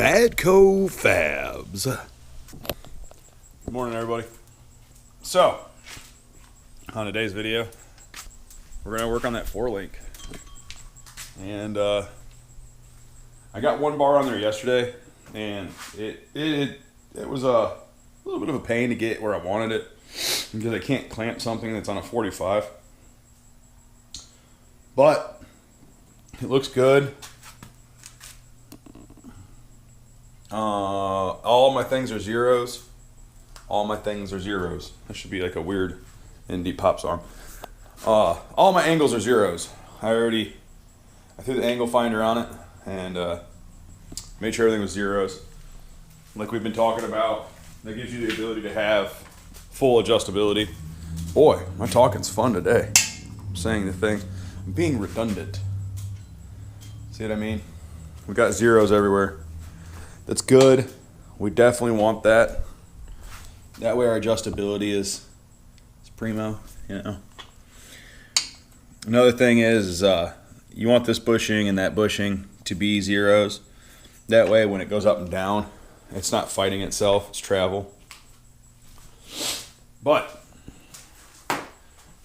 Madco Fabs. Good morning, everybody. So, on today's video, we're going to work on that 4-link. And I got one bar on there yesterday, and it was a little bit of a pain to get where I wanted it because I can't clamp something that's on a 45. But it looks good. All my things are zeros. All my things are zeros. That should be like a weird indie pop song. All my angles are zeros. I threw the angle finder on it and made sure everything was zeros. Like we've been talking about, that gives you the ability to have full adjustability. Boy, my talking's fun today. I'm saying the thing. I'm being redundant. See what I mean? We got zeros everywhere. That's good. We definitely want that. That way our adjustability is primo, you know. Another thing is you want this bushing and that bushing to be zeros. That way when it goes up and down, it's not fighting itself, it's travel. But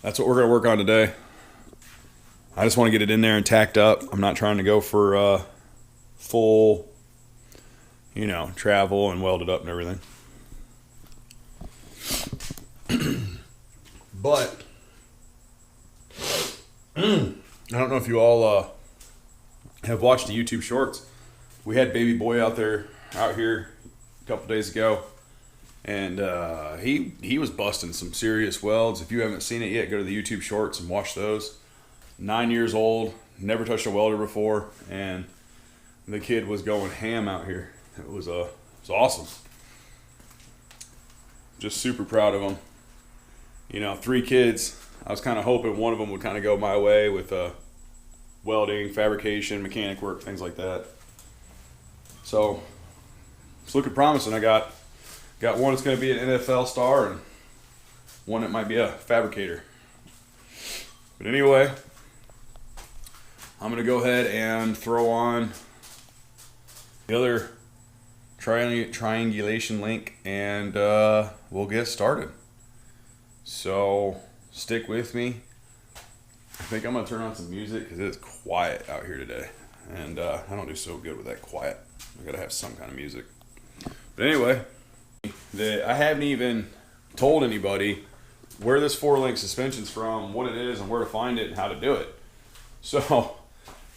that's what we're going to work on today. I just want to get it in there and tacked up. I'm not trying to go for full, travel and weld it up and everything. But I don't know if you all have watched the YouTube shorts. We had baby boy out here a couple days ago, and he was busting some serious welds. If you haven't seen it yet, go to the YouTube shorts and watch those. 9 years old, never touched a welder before, and the kid was going ham out here. It was awesome. Just super proud of him. 3 kids. I was kind of hoping one of them would kind of go my way with welding, fabrication, mechanic work, things like that. So it's looking promising. I got one that's going to be an NFL star and one that might be a fabricator. But anyway, I'm going to go ahead and throw on the other triangulation link and we'll get started. So stick with me. I think I'm going to turn on some music because it's quiet out here today. And I don't do so good with that quiet. I got to have some kind of music. But anyway, I haven't even told anybody where this 4-link suspension's from, what it is, and where to find it, and how to do it. So,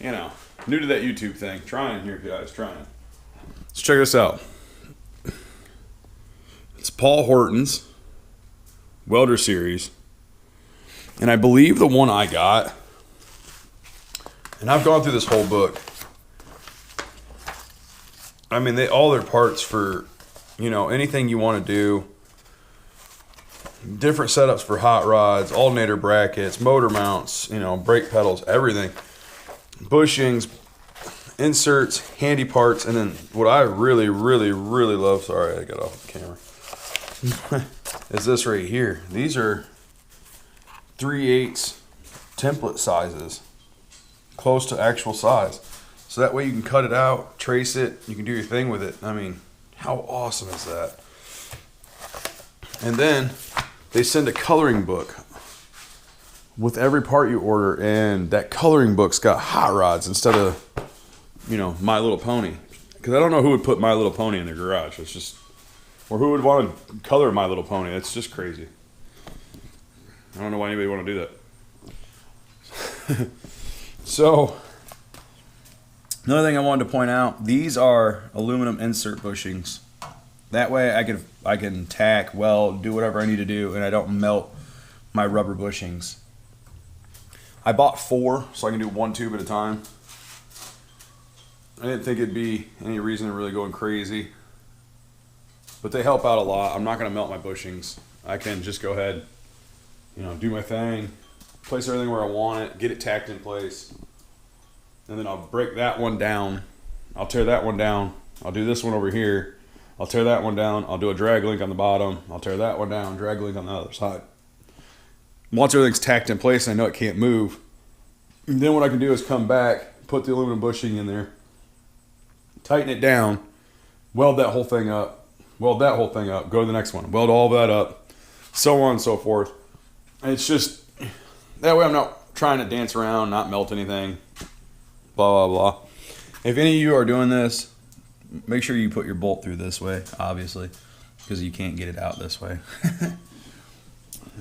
new to that YouTube thing. Trying here, guys, trying. Let's check this out. It's Paul Horton's Welder Series. And I believe the one I got, and I've gone through this whole book. I mean, all their parts for, anything you want to do. Different setups for hot rods, alternator brackets, motor mounts, brake pedals, everything. Bushings, inserts, handy parts, and then what I really, really, really love, sorry I got off the camera, is this right here. These are 3/8 template sizes, close to actual size. So that way you can cut it out, trace it, you can do your thing with it. I mean, how awesome is that? And then they send a coloring book with every part you order, and that coloring book's got hot rods instead of, My Little Pony. Because I don't know who would put My Little Pony in their garage. It's just, or who would want to color My Little Pony. It's just crazy. I don't know why anybody would want to do that. So, another thing I wanted to point out, these are aluminum insert bushings. That way I can tack, weld, do whatever I need to do, and I don't melt my rubber bushings. I bought 4 so I can do 1 tube at a time. I didn't think it'd be any reason to really going crazy, but they help out a lot. I'm not going to melt my bushings. I can just go ahead, do my thing, place everything where I want it, get it tacked in place, and then I'll break that one down. I'll tear that one down. I'll do this one over here. I'll tear that one down. I'll do a drag link on the bottom. I'll tear that one down, drag link on the other side. Once everything's tacked in place and I know it can't move, then what I can do is come back, put the aluminum bushing in there, tighten it down, weld that whole thing up, weld that whole thing up, go to the next one, weld all that up, so on and so forth. And it's just, that way I'm not trying to dance around, not melt anything, blah, blah, blah. If any of you are doing this, make sure you put your bolt through this way, obviously, because you can't get it out this way.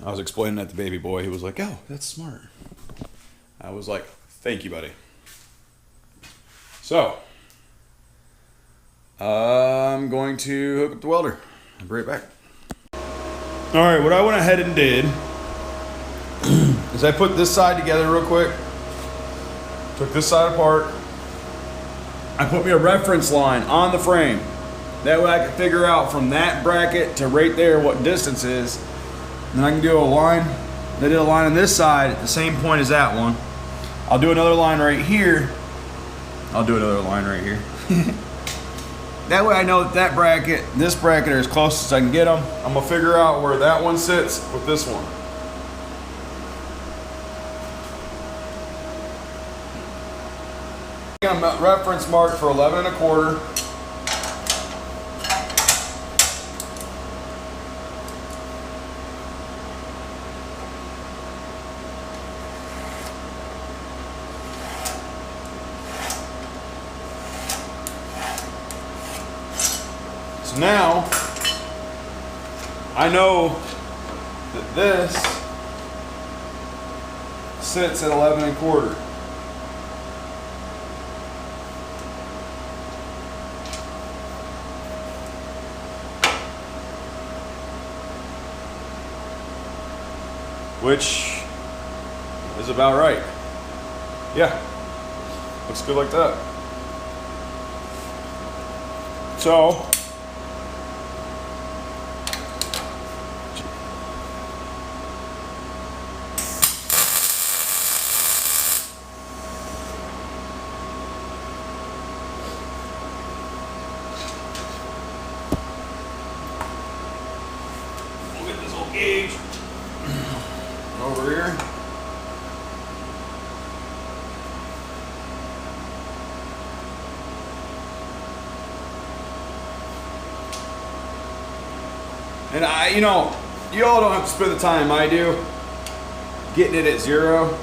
I was explaining that to baby boy. He was like, oh, that's smart. I was like, thank you, buddy. So, I'm going to hook up the welder. I'll be right back. All right, what I went ahead and did is I put this side together real quick. Took this side apart. I put me a reference line on the frame. That way I can figure out from that bracket to right there what distance is. And I can do a line. I did a line on this side at the same point as that one. I'll do another line right here. I'll do another line right here. That way I know that bracket, this bracket are as close as I can get them. I'm gonna figure out where that one sits with this one. I'm reference marked for 11 1/4. So now I know that this sits at 11 1/4. Which is about right. Yeah, looks good like that. So, we'll get this old gauge over here. And you know, you all don't have to spend the time I do getting it at 0.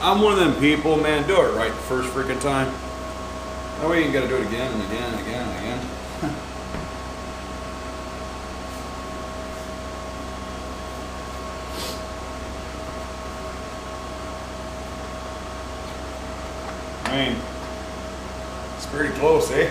I'm one of them people, man, do it right the first freaking time. That way you ain't gotta do it again and again and again and again. I mean, it's pretty close, eh?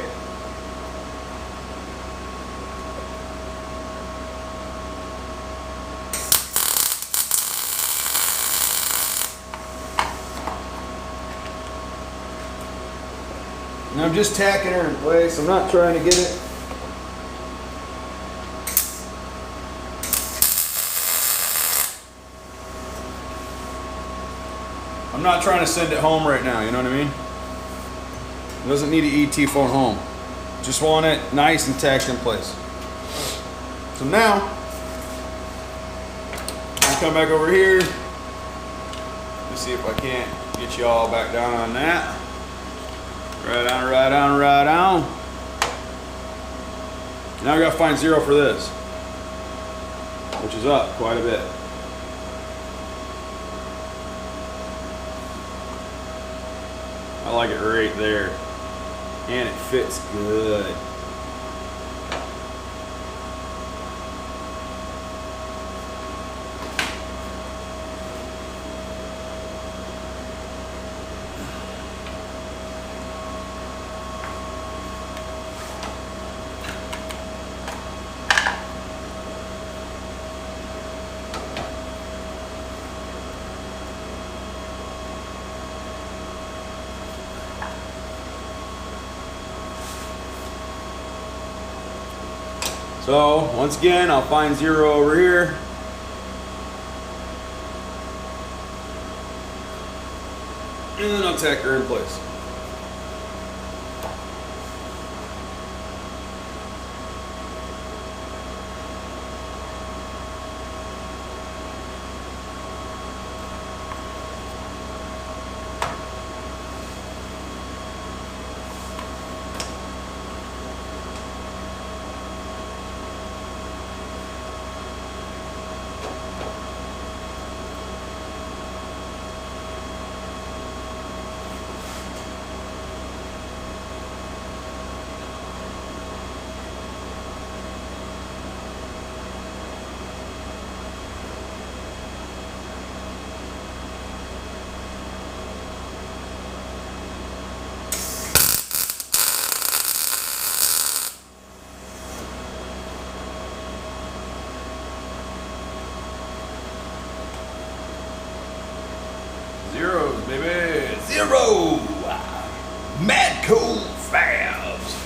And I'm just tacking her in place. I'm not trying to get it. I'm not trying to send it home right now, you know what I mean? It doesn't need an ET phone home. Just want it nice and tacked in place. So now, I'll come back over here. Let's see if I can't get you all back down on that. Right on, right on, right on. Now I gotta find 0 for this, which is up quite a bit. I like it right there. And it fits good. So once again, I'll find 0 over here. And then I'll tack her in place. Zeros, baby. Zero. Mad Cool Fabs.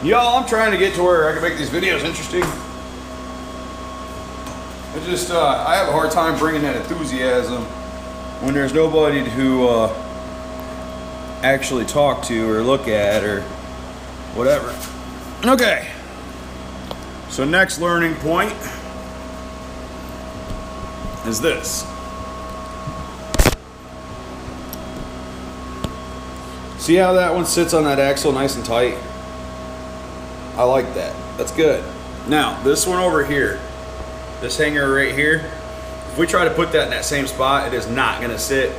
Y'all, I'm trying to get to where I can make these videos interesting. I have a hard time bringing that enthusiasm when there's nobody to actually talk to or look at or whatever. Okay. So next learning point is this. See how that one sits on that axle nice and tight? I like that. That's good. Now, this one over here, this hanger right here, if we try to put that in that same spot, it is not gonna sit.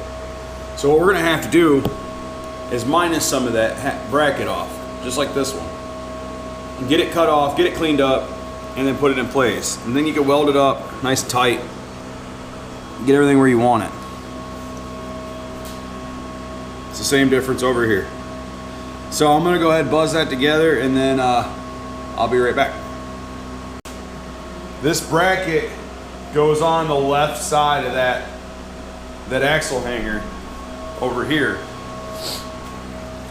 So what we're gonna have to do is minus some of that bracket off, just like this one. And get it cut off, get it cleaned up, and then put it in place. And then you can weld it up nice and tight, get everything where you want it. It's the same difference over here. So I'm gonna go ahead and buzz that together, and then I'll be right back. This bracket goes on the left side of that axle hanger over here.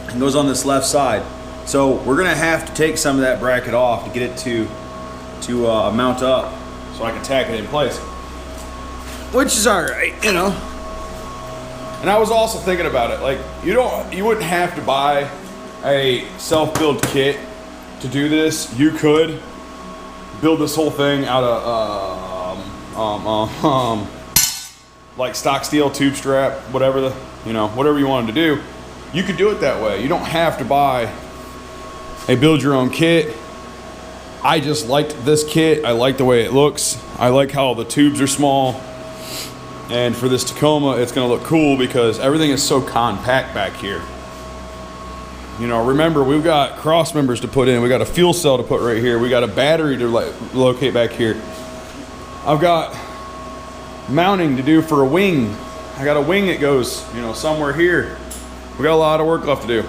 It goes on this left side. So we're gonna have to take some of that bracket off to get it to mount up so I can tack it in place. Which is all right, you know. And I was also thinking about it, like you wouldn't have to buy a self-build kit to do this. You could build this whole thing out of like stock steel, tube strap, whatever whatever you wanted to do. You could do it that way. You don't have to buy a build your own kit. I just liked this kit. I like the way it looks. I like how the tubes are small. And for this Tacoma, it's gonna look cool because everything is so compact back here. You know, remember, we've got cross members to put in. We got a fuel cell to put right here. We got a battery to locate back here. I've got mounting to do for a wing. I got a wing that goes, somewhere here. We got a lot of work left to do.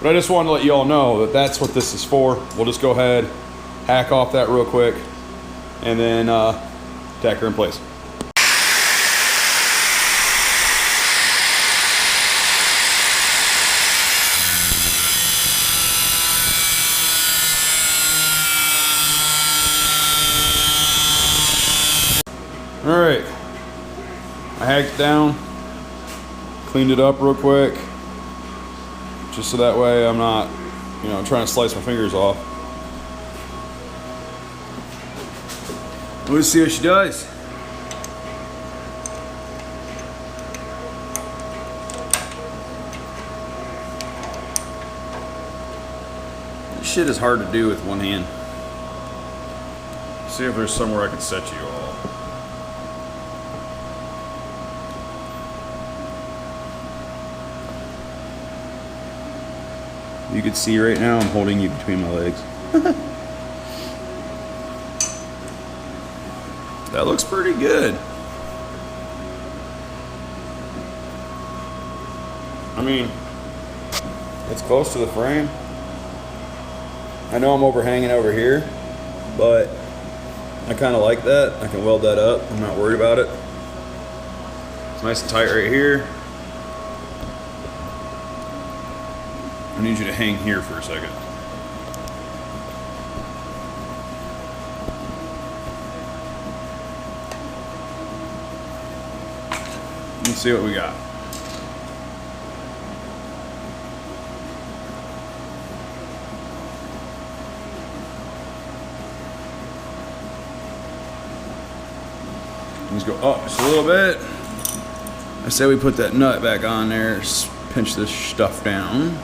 But I just wanted to let you all know that that's what this is for. We'll just go ahead, hack off that real quick, and then tack her in place. All right, I hacked it down, cleaned it up real quick, just so that way I'm not, trying to slice my fingers off. Let's see what she does. This shit is hard to do with one hand. See if there's somewhere I can set you all. You can see right now I'm holding you between my legs. That looks pretty good. I mean, it's close to the frame. I know I'm overhanging over here, but I kind of like that. I can weld that up. I'm not worried about it. It's nice and tight right here. I need you to hang here for a second. Let's see what we got. Let's go up just a little bit. I say we put that nut back on there, pinch this stuff down.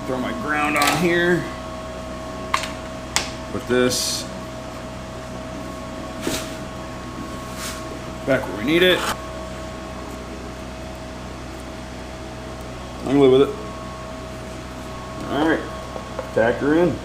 Throw my ground on here. Put this back where we need it. I can live with it. All right, tack her in.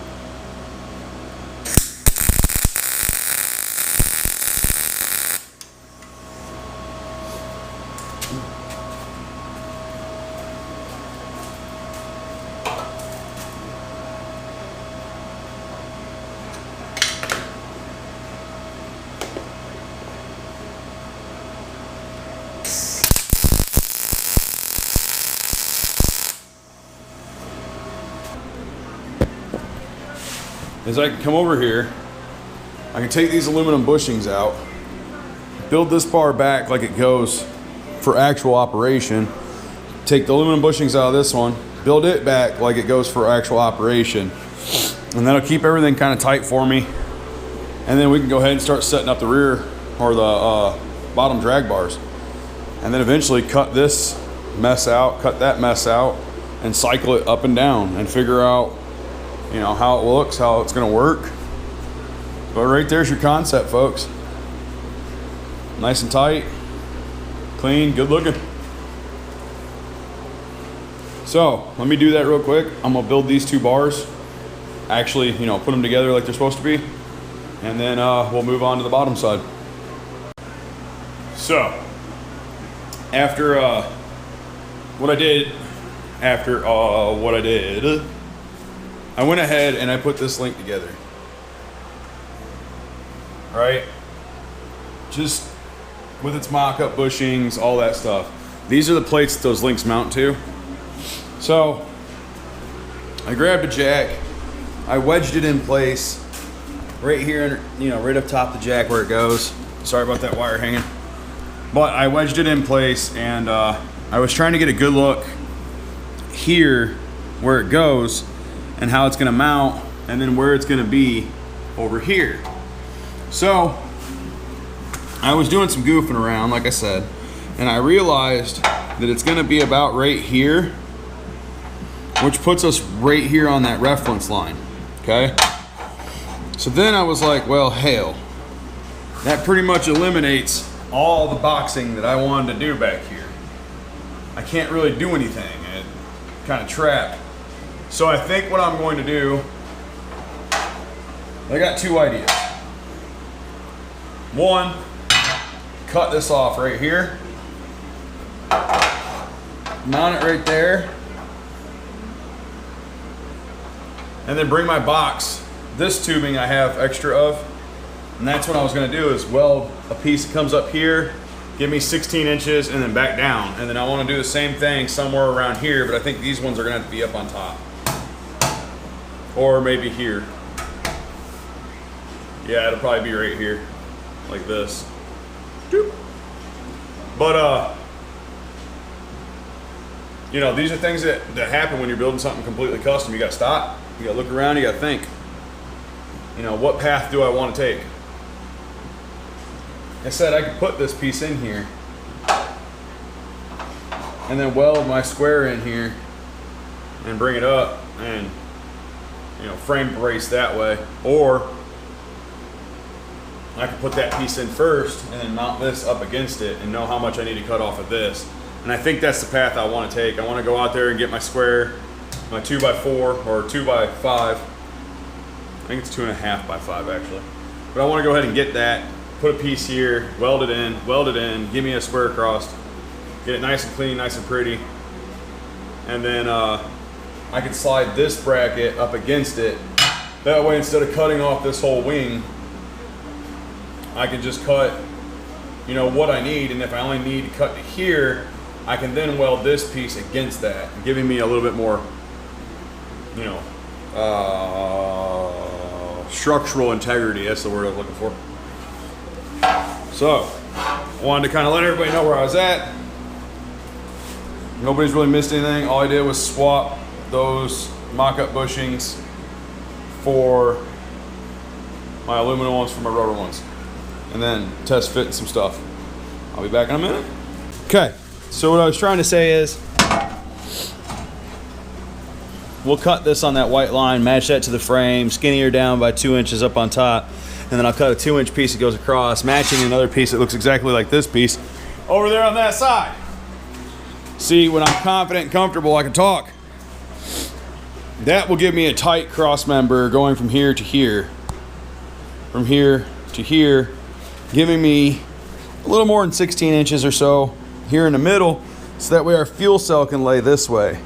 is I can come over here, I can take these aluminum bushings out, build this bar back like it goes for actual operation, take the aluminum bushings out of this one, build it back like it goes for actual operation, and that'll keep everything kind of tight for me. And then we can go ahead and start setting up the rear or the bottom drag bars, and then eventually cut this mess out, cut that mess out, and cycle it up and down and figure out, you know, how it looks, how it's gonna work. But right there's your concept, folks. Nice and tight, clean, good looking. So let me do that real quick. I'm gonna build these two bars, actually, you know, put them together like they're supposed to be, and then we'll move on to the bottom side. So after what I did, I went ahead and I put this link together. Right? Just with its mock-up bushings, all that stuff. These are the plates that those links mount to. So I grabbed a jack, I wedged it in place right here, you know, right up top the jack where it goes. Sorry about that wire hanging. But I wedged it in place, and I was trying to get a good look here where it goes and how it's gonna mount, and then where it's gonna be over here. So I was doing some goofing around, like I said, and I realized that it's gonna be about right here, which puts us right here on that reference line, okay? So then I was like, well, hell, that pretty much eliminates all the boxing that I wanted to do back here. I can't really do anything, and kind of trapped. So I think what I'm going to do, I got two ideas. One, cut this off right here, mount it right there, and then bring my box, this tubing I have extra of, and that's what I was gonna do, is weld a piece that comes up here, give me 16 inches, and then back down. And then I wanna do the same thing somewhere around here, but I think these ones are gonna have to be up on top. Or maybe here. Yeah, it'll probably be right here, like this. Doop. But you know, these are things that happen when you're building something completely custom. You gotta stop, you gotta look around, you gotta think. You know, what path do I wanna take? I said I could put this piece in here and then weld my square in here and bring it up and, you know, frame brace that way. Or I could put that piece in first and then mount this up against it and know how much I need to cut off of this. And I think that's the path I want to take. I want to go out there and get my square, my 2x4 or 2x5. I think it's 2.5 by 5 actually. But I want to go ahead and get that, put a piece here, weld it in, give me a square across, get it nice and clean, nice and pretty. And then I can slide this bracket up against it. That way, instead of cutting off this whole wing, I can just cut, you know, what I need. And if I only need to cut to here, I can then weld this piece against that, giving me a little bit more, you know, structural integrity. That's the word I was looking for. So, wanted to kind of let everybody know where I was at. Nobody's really missed anything. All I did was swap those mock-up bushings for my aluminum ones for my rubber ones, and then test fit some stuff. I'll be back in a minute. Okay, so what I was trying to say is we'll cut this on that white line, match that to the frame, skinny her down by 2 inches up on top, and then I'll cut a 2-inch piece that goes across, matching another piece that looks exactly like this piece over there on that side. See, when I'm confident and comfortable, I can talk. That will give me a tight cross member going from here to here, from here to here, giving me a little more than 16 inches or so here in the middle, so that way our fuel cell can lay this way.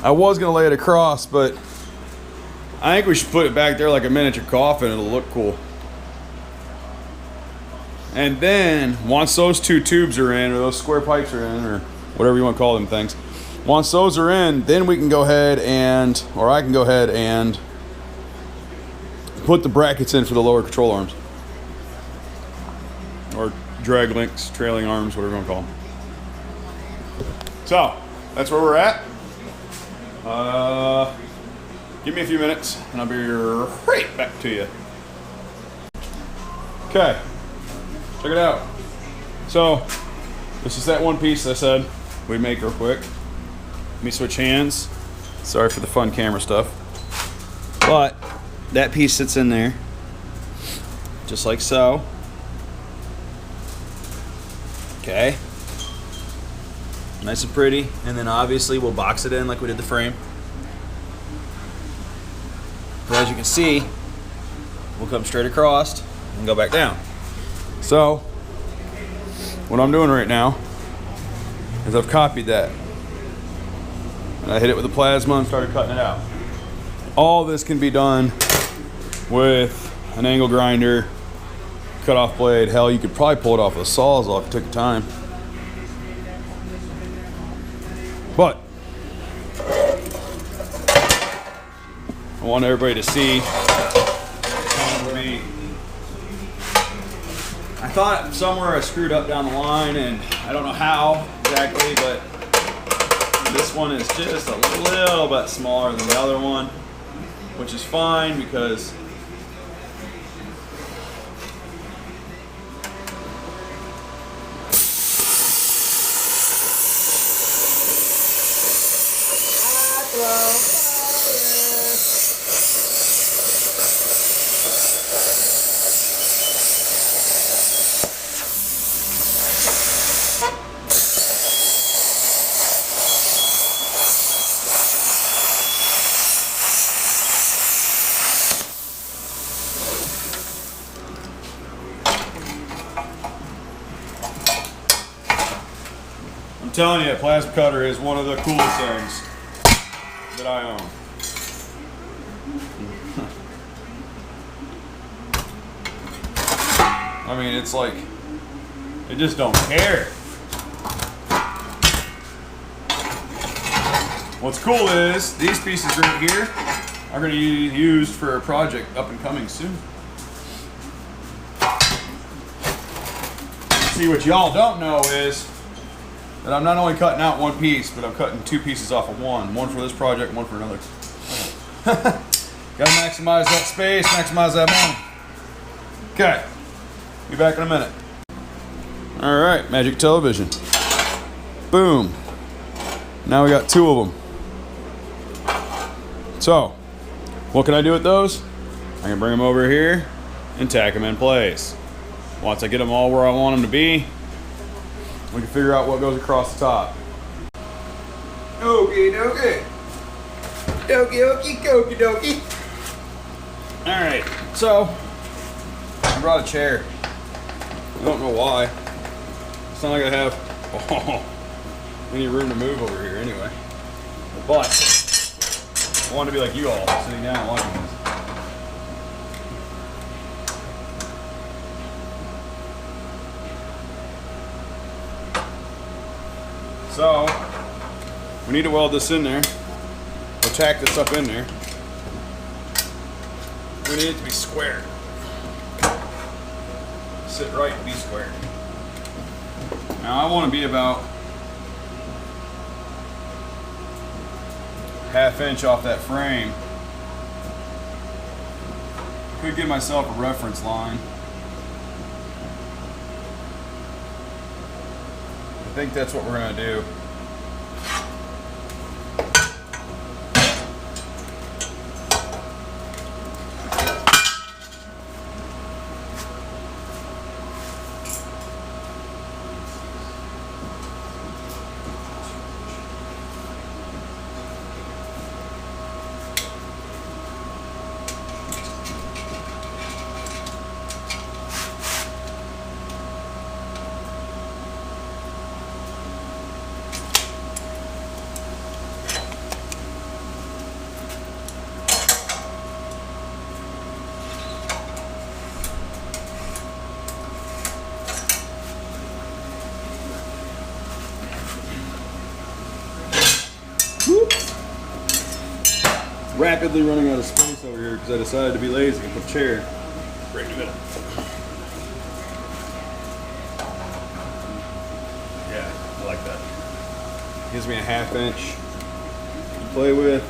I was gonna lay it across, but I think we should put it back there like a miniature coffin. It'll look cool. And then once those two tubes are in, or those square pipes are in, or whatever you want to call them things, once those are in, then we can go ahead and, or I can go ahead and put the brackets in for the lower control arms. Or drag links, trailing arms, whatever you want to call them. So, that's where we're at. Give me a few minutes and I'll be right back to you. Okay, check it out. So, this is that one piece I said we'd make real quick. Let me switch hands. Sorry for the fun camera stuff. But that piece sits in there, just like so. Okay. Nice and pretty. And then obviously we'll box it in like we did the frame. But as you can see, we'll come straight across and go back down. So, what I'm doing right now is I've copied that. And I hit it with a plasma and started cutting it out. All this can be done with an angle grinder, cut off blade. Hell, you could probably pull it off with a sawzall if it took your time. But I want everybody to see. I thought somewhere I screwed up down the line, and I don't know how exactly, but this one is just a little bit smaller than the other one, which is fine because I'm telling you, a plasma cutter is one of the coolest things that I own. I mean, it's like, they just don't care. What's cool is, these pieces right here are going to be used for a project up and coming soon. See, what y'all don't know is that I'm not only cutting out one piece, but I'm cutting two pieces off of one. One for this project, one for another. Gotta maximize that space, maximize that money. Okay, be back in a minute. All right, magic television. Boom. Now we got two of them. So, what can I do with those? I can bring them over here and tack them in place. Once I get them all where I want them to be, we can figure out what goes across the top. Okie dokie. Dokie okie dokie dokie. Alright, so I brought a chair. I don't know why. It's not like I have any room to move over here anyway. But I want to be like you all, sitting down and watching this. So, we need to weld this in there. We'll tack this up in there. We need it to be square. Sit right and be square. Now I want to be about ½ inch off that frame. Could give myself a reference line. I think that's what we're going to do. Rapidly running out of space. this over here because I decided to be lazy and put a chair right in the middle. Yeah, I like that. Gives me a 1/2 inch to play with.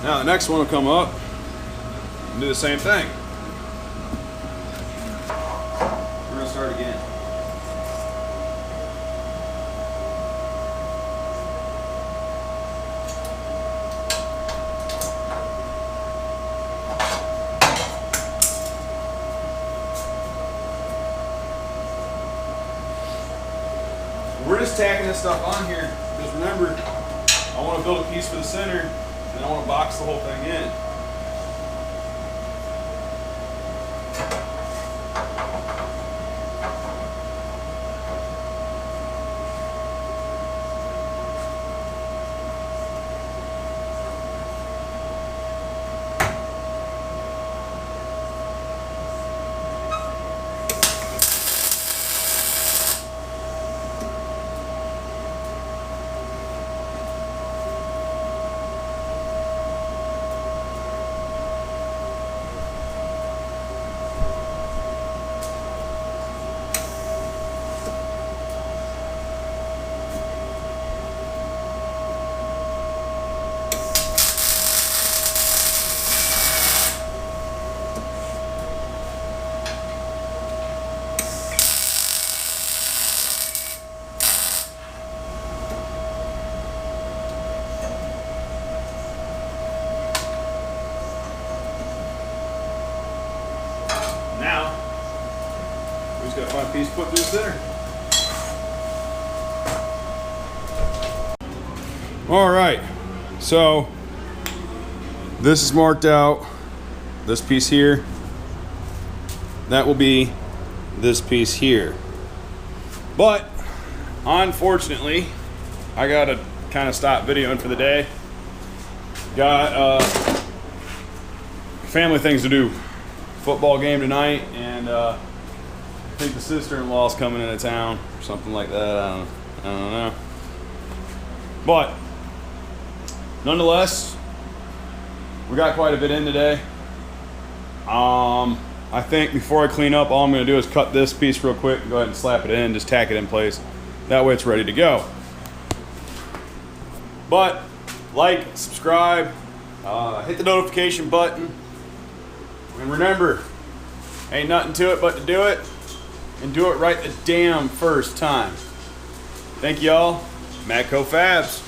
Now the next one will come up and do the same thing. We're gonna start again. We're just tacking this stuff on here because remember, I want to build a piece for the center. And I want to box the whole thing in. Got to find a piece to put through the center. All right, so this is marked out. This piece here, that will be this piece here. But unfortunately, I gotta kind of stop videoing for the day. Got family things to do. Football game tonight, and I think the sister-in-law's coming into town or something like that. I don't know. But nonetheless, we got quite a bit in today. I think before I clean up, all I'm going to do is cut this piece real quick and go ahead and slap it in, just tack it in place. That way it's ready to go. But like, subscribe, hit the notification button, and remember, ain't nothing to it but to do it, and do it right the damn first time. Thank y'all. Matco Fabs.